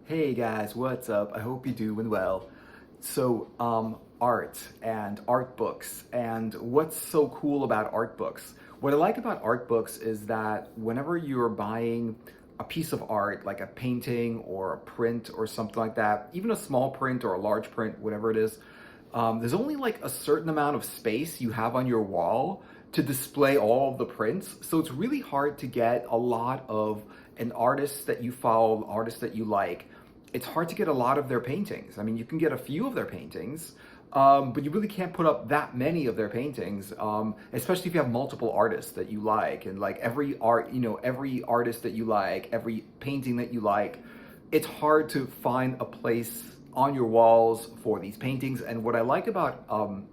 Hey guys, what's up? I hope you're doing well. Art and art books, and what's so cool about art books? What I like about art books is that whenever you're buying a piece of art, like a painting or a print or something like that, even a small print or a large print, whatever it is, there's only like a certain amount of space you have on your wall to display all of the prints. So it's really hard to get a lot of an artist that you follow, artist that you like. It's hard to get a lot of their paintings. I mean, you can get a few of their paintings, but you really can't put up that many of their paintings, especially if you have multiple artists that you like, and like every art, every artist that you like, every painting that you like. It's hard to find a place on your walls for these paintings. And what I like about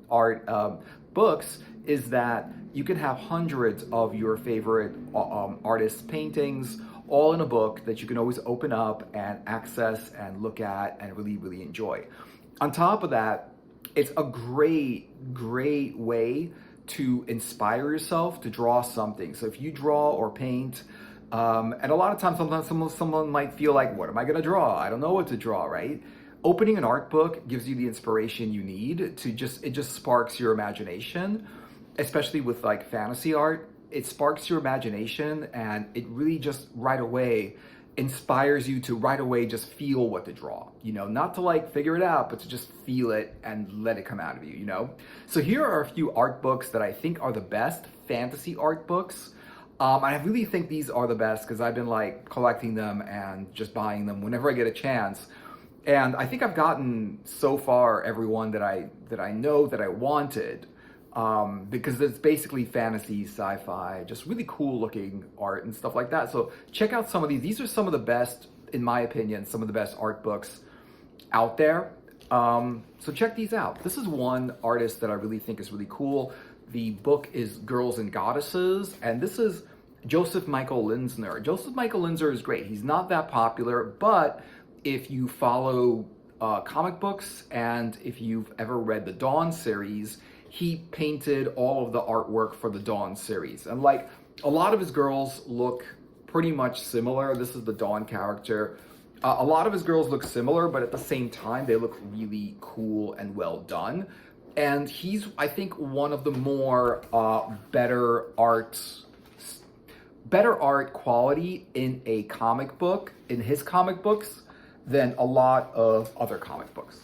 art books is that you can have hundreds of your favorite artists' paintings all in a book that you can always open up and access and look at and really, really enjoy. On top of that, it's a great way to inspire yourself to draw something. So if you draw or paint, and a lot of times, sometimes someone might feel like, what am I gonna draw? I don't know what to draw, right? Opening an art book gives you the inspiration you need to it just sparks your imagination, especially with like fantasy art. It sparks your imagination, and it really just right away inspires you to right away just feel what to draw, not to like figure it out, but to just feel it and let it come out of you. So here are a few art books that I think are the best fantasy art books. I really think these are the best because I've been like collecting them and just buying them whenever I get a chance. And I think I've gotten so far everyone that I know that I wanted, because it's basically fantasy, sci-fi, just really cool looking art and stuff like that. So check out some of these. These are some of the best, in my opinion, some of the best art books out there. So check these out. This is one artist that I really think is really cool. The book is Girls and Goddesses, and this is Joseph Michael Linsner. Joseph Michael Linsner is great. He's not that popular, but if you follow comic books and if you've ever read the Dawn series, he painted all of the artwork for the Dawn series. And like a lot of his girls look pretty much similar. This is the Dawn character. A lot of his girls look similar, but at the same time, they look really cool and well done. And he's, I think, one of the more better art quality in a comic book, in his comic books, than a lot of other comic books.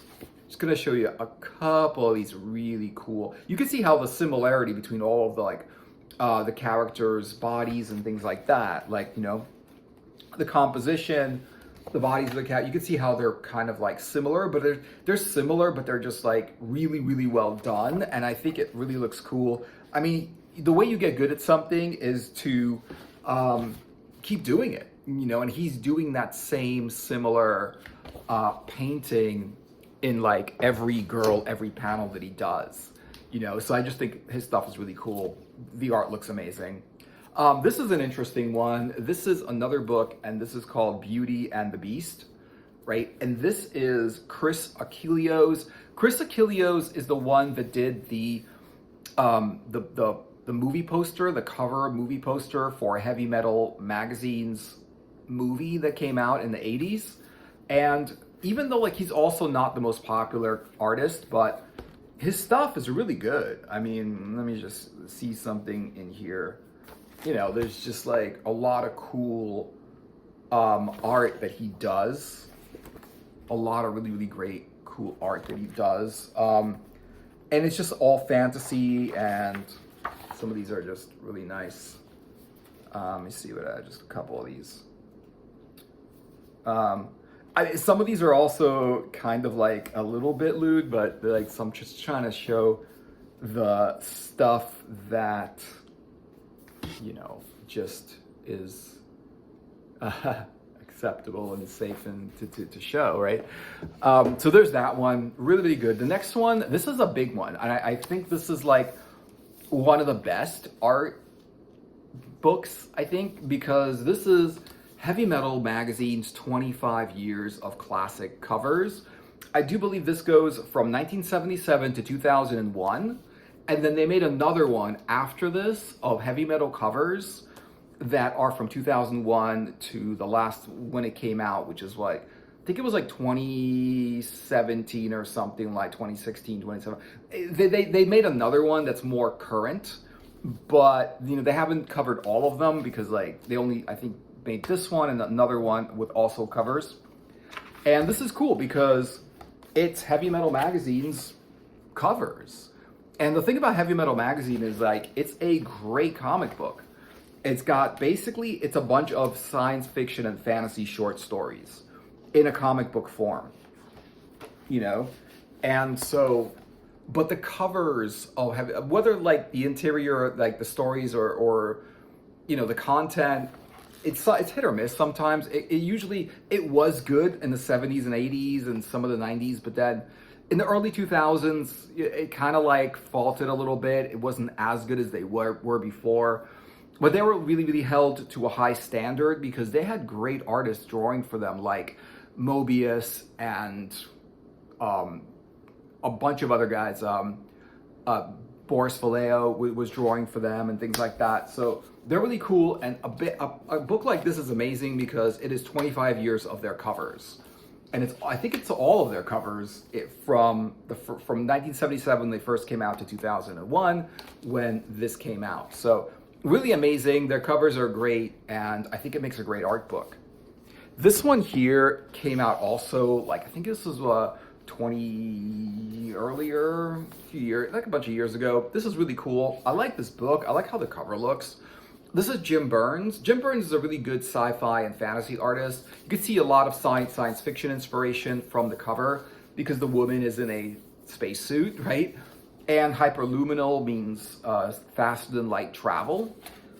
Just gonna show you a couple of these really cool. You can see how the similarity between all of the characters' bodies and things like that, like, the composition, the bodies of the cat, you can see how they're kind of like similar, but they're similar, but they're just like really, really well done. And I think it really looks cool. I mean, the way you get good at something is to keep doing it, and he's doing that same similar painting in like every panel that he does, so I just think his stuff is really cool. The art looks amazing. This is an interesting one. This is another book, and this is called Beauty and the Beast, right? And this is Chris Achilleos. Chris Achilleos is the one that did the movie poster, the cover movie poster for Heavy Metal Magazine's movie that came out in the 80s. And even though like he's also not the most popular artist, but his stuff is really good. I mean, let me just see something in here. There's just like a lot of cool art that he does. A lot of really, really great, cool art that he does. And it's just all fantasy, and some of these are just really nice. Let me see just a couple of these. Some of these are also kind of like a little bit lewd, but like I'm just trying to show the stuff that, just is acceptable and safe and to show, right? So there's that one, really, really good. The next one, this is a big one. I think this is like one of the best art books, I think, because this is Heavy Metal Magazine's 25 years of classic covers. I do believe this goes from 1977 to 2001. And then they made another one after this of heavy metal covers that are from 2001 to the last when it came out, which is like think it was like 2017 or something, like 2016, 2017. They made another one that's more current, but they haven't covered all of them because like they only, I think, made this one and another one with also covers. And this is cool because it's Heavy Metal Magazine's covers. And the thing about Heavy Metal Magazine is like it's a great comic book. It's got basically, it's a bunch of science fiction and fantasy short stories in a comic book form, And so, but the covers of whether like the interior, like the stories or the content, it's hit or miss sometimes. It was good in the 70s and 80s and some of the 90s, but then in the early 2000s, it kind of like faltered a little bit. It wasn't as good as they were before. But they were really, really held to a high standard because they had great artists drawing for them, like Mobius and a bunch of other guys. Boris Vallejo was drawing for them and things like that. So they're really cool. And a book like this is amazing because it is 25 years of their covers. And I think it's all of their covers from 1977 when they first came out to 2001 when this came out. So really amazing. Their covers are great, and I think it makes a great art book. This one here came out also, like I think this was a few years, like a bunch of years ago. This is really cool. I like this book. I like how the cover looks. This is Jim Burns. Jim Burns is a really good sci-fi and fantasy artist. You can see a lot of science fiction inspiration from the cover because the woman is in a spacesuit, right? And hyperluminal means faster than light travel,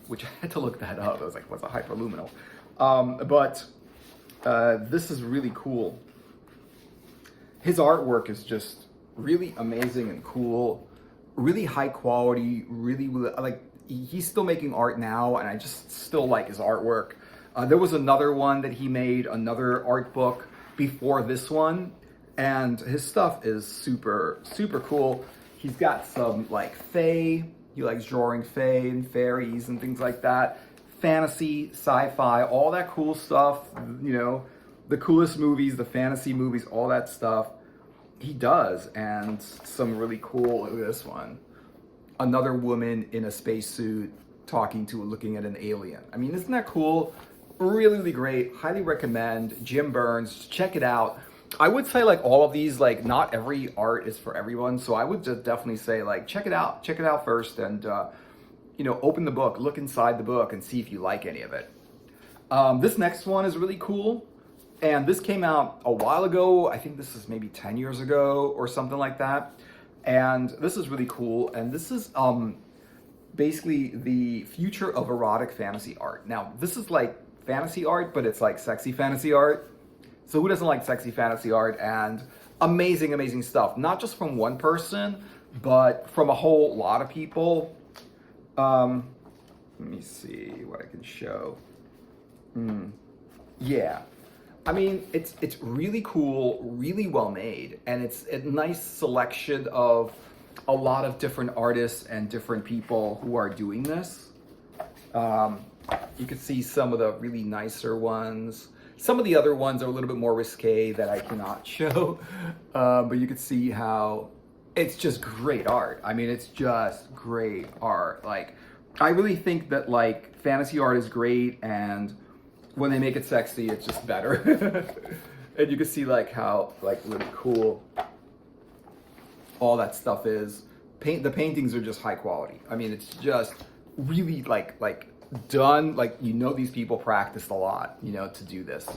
which I had to look that up. I was like, what's a hyperluminal? But this is really cool. His artwork is just really amazing and cool, really high quality, really like he's still making art now, and I just still like his artwork. There was another one that he made, another art book before this one, and his stuff is super, super cool. He's got some like fae. He likes drawing fae and fairies and things like that. Fantasy, sci-fi, all that cool stuff. The coolest movies, the fantasy movies, all that stuff. He does, and some really cool. Look at this one. Another woman in a spacesuit looking at an alien. I mean, isn't that cool? Really, really great. Highly recommend. Jim Burns. Check it out. I would say like all of these, like not every art is for everyone. So I would just definitely say like, check it out first and, open the book, look inside the book and see if you like any of it. This next one is really cool. And this came out a while ago. I think this is maybe 10 years ago or something like that. And this is really cool. And this is basically the future of erotic fantasy art. Now, this is like fantasy art, but it's like sexy fantasy art. So who doesn't like sexy fantasy art? And amazing, amazing stuff. Not just from one person, but from a whole lot of people. Let me see what I can show. Yeah. I mean, it's really cool, really well made, and it's a nice selection of a lot of different artists and different people who are doing this. You can see some of the really nicer ones. Some of the other ones are a little bit more risque that I cannot show, but you can see how it's just great art. I mean, it's just great art. Like, I really think that like fantasy art is great, and when they make it sexy, it's just better. And you can see like how like really cool all that stuff is. The paintings are just high quality. I mean, it's just really like done, like these people practiced a lot, to do this.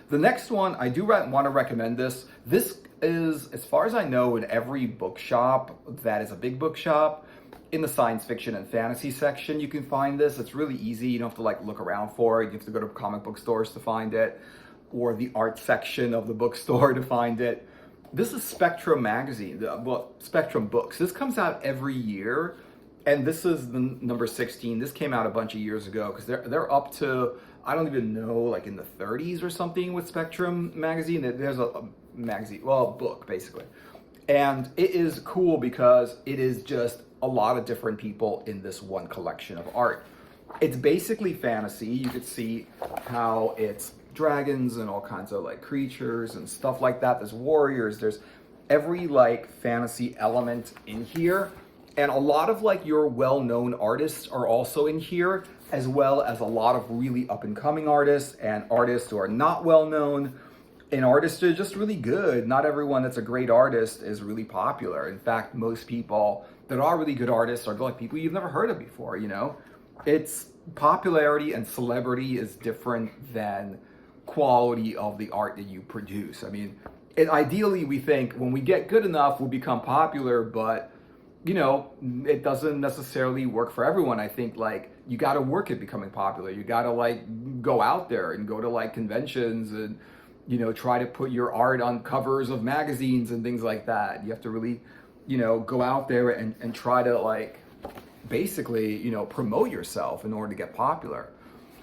The next one, I do want to recommend this. This is, as far as I know, in every bookshop that is a big bookshop. In the science fiction and fantasy section, you can find this. It's really easy. You don't have to like look around for it. You have to go to comic book stores to find it, or the art section of the bookstore to find it. This is Spectrum magazine, Spectrum Books. This comes out every year, and this is the number 16. This came out a bunch of years ago because they're up to, I don't even know, like in the 30s or something with Spectrum magazine. There's a magazine, well, a book basically, and it is cool because it is just a lot of different people in this one collection of art. It's basically fantasy. You could see how it's dragons and all kinds of like creatures and stuff like that. There's warriors, there's every like fantasy element in here. And a lot of like your well-known artists are also in here, as well as a lot of really up-and-coming artists and artists who are not well-known, and artists are just really good. Not everyone that's a great artist is really popular. In fact, most people that are really good artists are like people you've never heard of before, you know? It's popularity and celebrity is different than quality of the art that you produce. I mean, ideally we think when we get good enough, we'll become popular, but you know, it doesn't necessarily work for everyone. I think like you got to work at becoming popular. You got to like go out there and go to like conventions and, you know, try to put your art on covers of magazines and things like that. You have to really, you know, go out there and try to like basically, you know, promote yourself in order to get popular.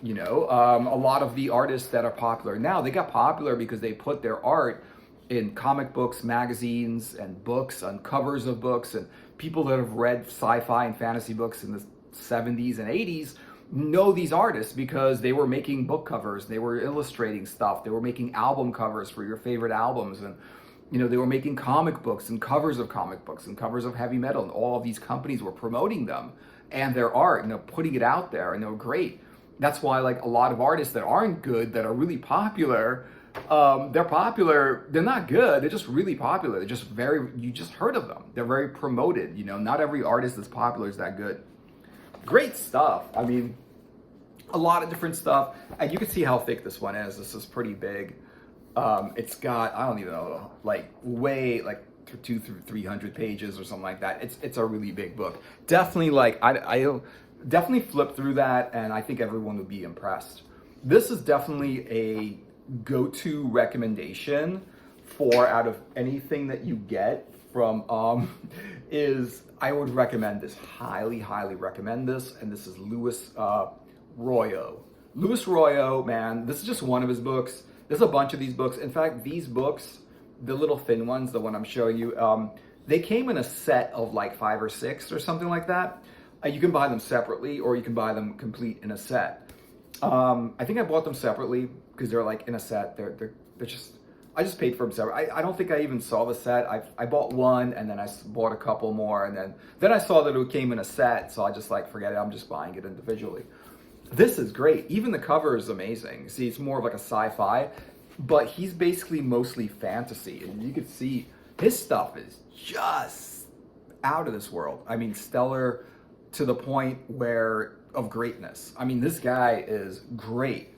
You know, a lot of the artists that are popular now, they got popular because they put their art in comic books, magazines, and books, on covers of books, and people that have read sci-fi and fantasy books in the 70s and 80s know these artists because they were making book covers, they were illustrating stuff, they were making album covers for your favorite albums, and you know, they were making comic books and covers of comic books and covers of heavy metal, and all of these companies were promoting them and their art, you know, putting it out there, and they were great. That's why like a lot of artists that aren't good, that are really popular, they're popular, they're not good, they're just really popular. They're just you just heard of them. They're very promoted, you know, not every artist that's popular is that good. Great stuff. I mean, a lot of different stuff. And you can see how thick this one is. This is pretty big. It's got, I don't even know, like way, like 200 through 300 pages or something like that. It's a really big book. Definitely like, I definitely flip through that and I think everyone would be impressed. This is definitely a go-to recommendation for out of anything that you get from is I would recommend this, highly recommend this, and this is Royo. Louis Royo, man, this is just one of his books. There's a bunch of these books. In fact, these books, the little thin ones, the one I'm showing you, they came in a set of like 5 or 6 or something like that. You can buy them separately or you can buy them complete in a set. I think I bought them separately because they're like in a set. They're just, I just paid for them separate. I don't think I even saw the set. I bought one and then I bought a couple more and then I saw that it came in a set. So I just like, forget it. I'm just buying it individually. This is great. Even the cover is amazing. See, it's more of like a sci-fi, but he's basically mostly fantasy. And you can see his stuff is just out of this world. I mean, stellar to the point where of greatness. I mean, this guy is great.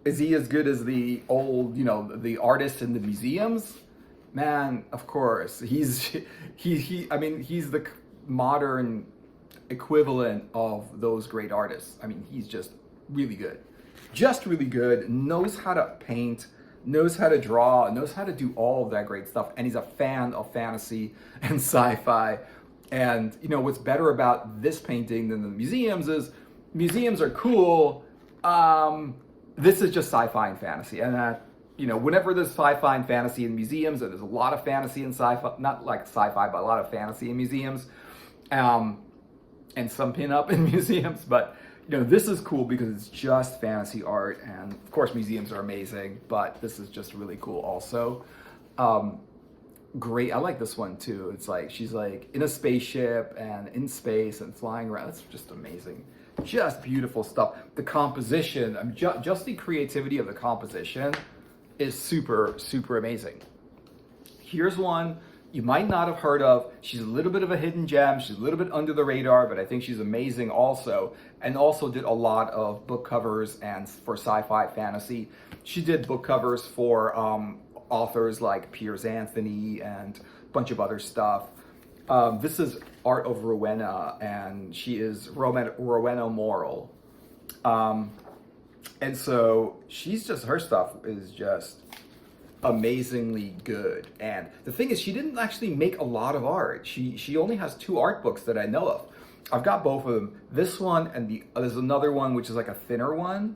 Is he as good as the old, you know, the artists in the museums? Man, of course. I mean, he's the modern equivalent of those great artists. I mean, he's just really good. Just really good, knows how to paint, knows how to draw, knows how to do all of that great stuff. And he's a fan of fantasy and sci-fi. And, you know, what's better about this painting than the museums is museums are cool. This is just sci-fi and fantasy. And, you know, whenever there's sci-fi and fantasy in museums, and there's a lot of fantasy and sci-fi, not like sci-fi, but a lot of fantasy in museums, and some pin-up in museums. But, you know, this is cool because it's just fantasy art. And, of course, museums are amazing, but this is just really cool also. Great. I like this one too. It's like she's like in a spaceship and in space and flying around. It's just amazing. Just beautiful stuff. The composition, just the creativity of the composition is super amazing. Here's one you might not have heard of. She's a little bit of a hidden gem. She's a little bit under the radar, but I think she's amazing also. And also did a lot of book covers and for sci-fi fantasy. She did book covers for authors like Piers Anthony and a bunch of other stuff. This is Art of Rowena, and she is Rowena Moral. And so she's just, her stuff is just amazingly good. And the thing is, she didn't actually make a lot of art. She only has 2 art books that I know of. I've got both of them. This one and there's another one which is like a thinner one.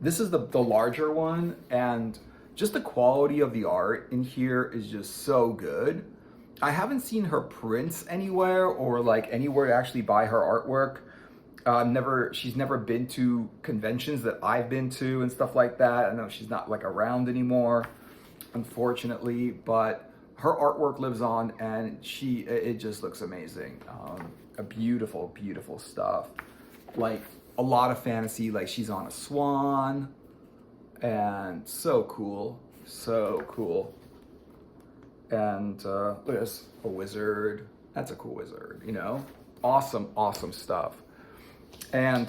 This is the larger one, and just the quality of the art in here is just so good. I haven't seen her prints anywhere or like anywhere to actually buy her artwork. She's never been to conventions that I've been to and stuff like that. I know she's not like around anymore, unfortunately, but her artwork lives on, and it just looks amazing. A beautiful, beautiful stuff. Like a lot of fantasy, like she's on a swan, and so cool, so cool. And look at this, a wizard. That's a cool wizard, you know? Awesome, awesome stuff. And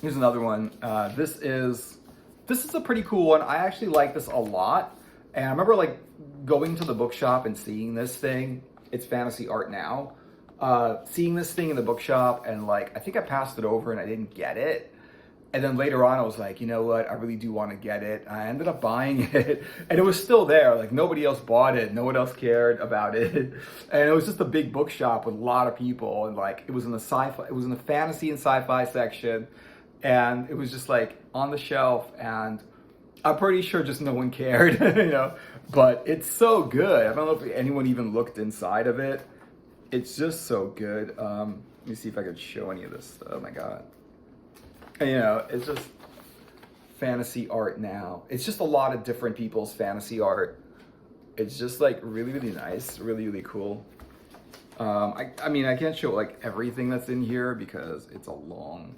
here's another one. This is a pretty cool one. I actually like this a lot. And I remember like going to the bookshop and seeing this thing. It's Fantasy Art Now. Seeing this thing in the bookshop, and like I think I passed it over and I didn't get it. And then later on, I was like, you know what? I really do want to get it. I ended up buying it, and it was still there. Like nobody else bought it. No one else cared about it. And it was just a big bookshop with a lot of people. And like, it was in the sci-fi, it was in the fantasy and sci-fi section. And it was just like on the shelf. And I'm pretty sure just no one cared, you know, but it's so good. I don't know if anyone even looked inside of it. It's just so good. Let me see if I could show any of this. Oh my God. You know, it's just Fantasy Art Now. It's just a lot of different people's fantasy art. It's just like really, really nice, really, really cool. I mean, I can't show like everything that's in here because it's a long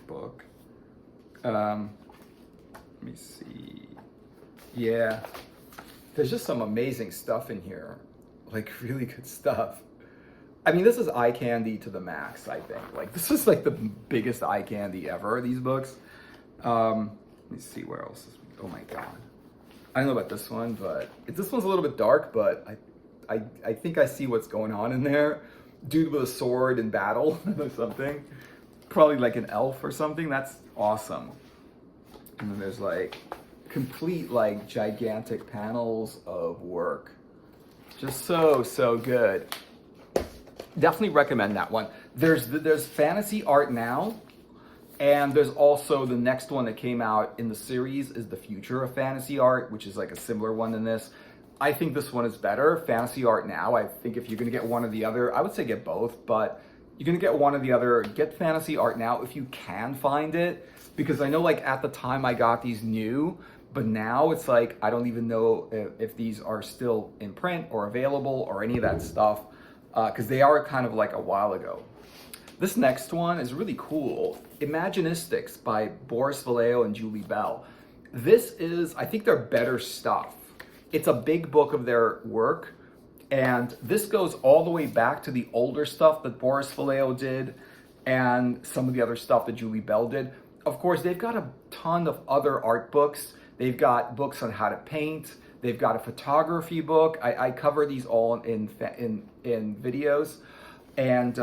book. Let me see. Yeah, there's just some amazing stuff in here, like really good stuff. I mean, this is eye candy to the max, I think. Like, this is like the biggest eye candy ever, these books. Let me see where else. Oh my God. I don't know about this one, but this one's a little bit dark, but I think I see what's going on in there. Dude with a sword in battle or something. Probably like an elf or something. That's awesome. And then there's like complete like gigantic panels of work. Just so good. Definitely recommend that one. There's Fantasy Art Now, and there's also the next one that came out in the series is The Future of Fantasy Art, which is like a similar one than this. I think this one is better, Fantasy Art Now. I think if you're gonna get one or the other, I would say get both, but you're gonna get one or the other, get Fantasy Art Now if you can find it, because I know like at the time I got these new, but now it's like, I don't even know if these are still in print or available or any of that stuff. Because they are kind of like a while ago. This next one is really cool. Imaginistics by Boris Vallejo and Julie Bell. This is, I think, their better stuff. It's a big book of their work, and this goes all the way back to the older stuff that Boris Vallejo did and some of the other stuff that Julie Bell did. Of course, they've got a ton of other art books. They've got books on how to paint. They've got a photography book. I cover these all in videos. And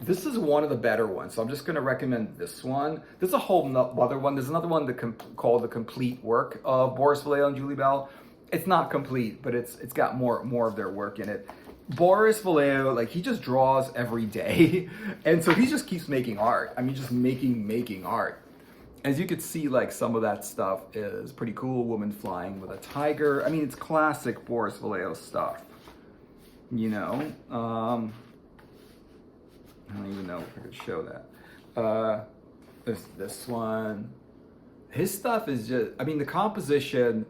this is one of the better ones. So I'm just going to recommend this one. There's a whole other one. There's another one called The Complete Work of Boris Vallejo and Julie Bell. It's not complete, but it's got more of their work in it. Boris Vallejo, like he just draws every day. And so he just keeps making art. I mean, just making art. As you could see, like some of that stuff is pretty cool. Woman flying with a tiger. I mean, it's classic Boris Vallejo stuff. You know, I don't even know if I could show that. There's this one. His stuff is just, I mean, the composition,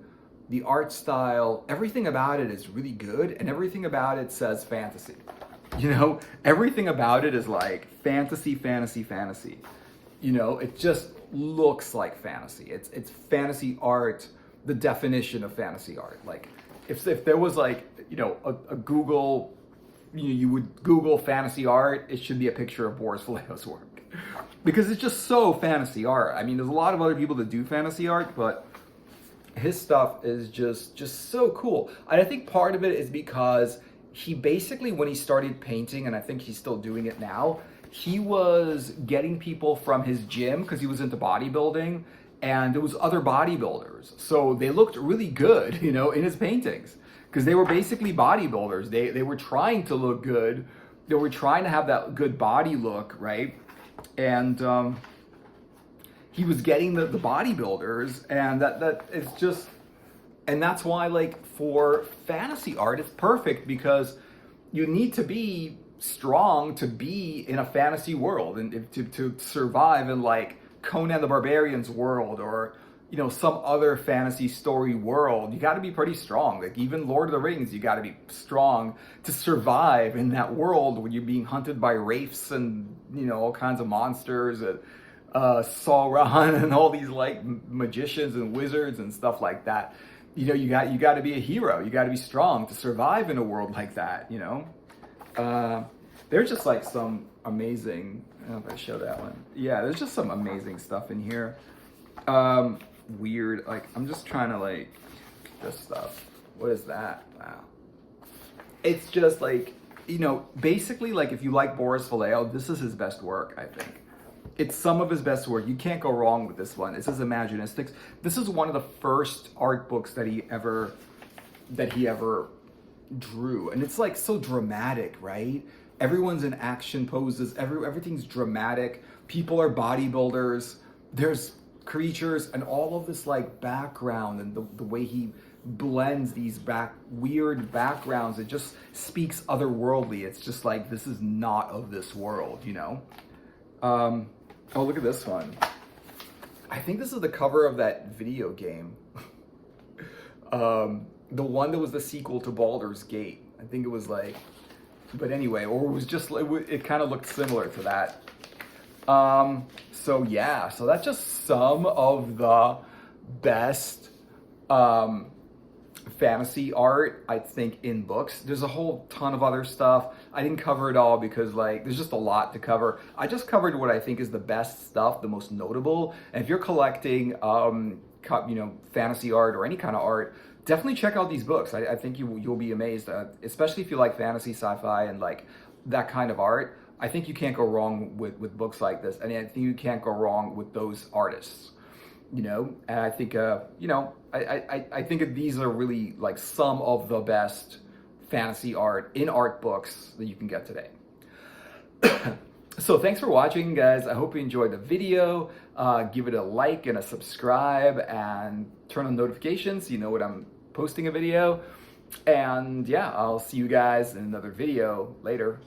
the art style, everything about it is really good, and everything about it says fantasy. You know, everything about it is like fantasy. You know, it just looks like fantasy. It's fantasy art, the definition of fantasy art. Like if there was like, you know, a Google, you would Google fantasy art, it should be a picture of Boris Vallejo's work. Because it's just so fantasy art. I mean, there's a lot of other people that do fantasy art, but his stuff is just so cool. And I think part of it is because he basically, when he started painting, and I think he's still doing it now, he was getting people from his gym because he was into bodybuilding, and there was other bodybuilders. So they looked really good, you know, in his paintings because they were basically bodybuilders. They were trying to look good. They were trying to have that good body look, right? And he was getting the bodybuilders, and that it's just, and that's why like for fantasy art, it's perfect because you need to be strong to be in a fantasy world and to survive in like Conan the Barbarian's world, or some other fantasy story world. You got to be pretty strong. Like even Lord of the Rings, you got to be strong to survive in that world when you're being hunted by wraiths and all kinds of monsters and Sauron and all these like magicians and wizards and stuff like that. You got to be a hero. You got to be strong to survive in a world like that. There's just like some amazing. I don't know if I show that one. Yeah, there's just some amazing stuff in here. Weird. Like I'm just trying to like this stuff. What is that? Wow. It's just like basically like if you like Boris Vallejo, this is his best work. I think it's some of his best work. You can't go wrong with this one. This is Imaginistics. This is one of the first art books that he ever drew, and it's like so dramatic, right? Everyone's in action poses. Everything's dramatic. People are bodybuilders. There's creatures and all of this like background, and the way he blends these weird backgrounds. It just speaks otherworldly. It's just like this is not of this world, Oh, look at this one. I think this is the cover of that video game. The one that was the sequel to Baldur's Gate. I think it was like, but anyway, or it was just, it kind of looked similar to that. So yeah, so that's just some of the best fantasy art, I think, in books. There's a whole ton of other stuff. I didn't cover it all because like there's just a lot to cover. I just covered what I think is the best stuff, the most notable. And if you're collecting fantasy art or any kind of art, definitely check out these books. I think you'll be amazed, especially if you like fantasy, sci-fi, and like that kind of art. I think you can't go wrong with books like this, and I think you can't go wrong with those artists. And I think I think these are really like some of the best fantasy art in art books that you can get today. So thanks for watching, guys. I hope you enjoyed the video. Give it a like and a subscribe, and turn on notifications so you know when I'm posting a video. And yeah, I'll see you guys in another video later.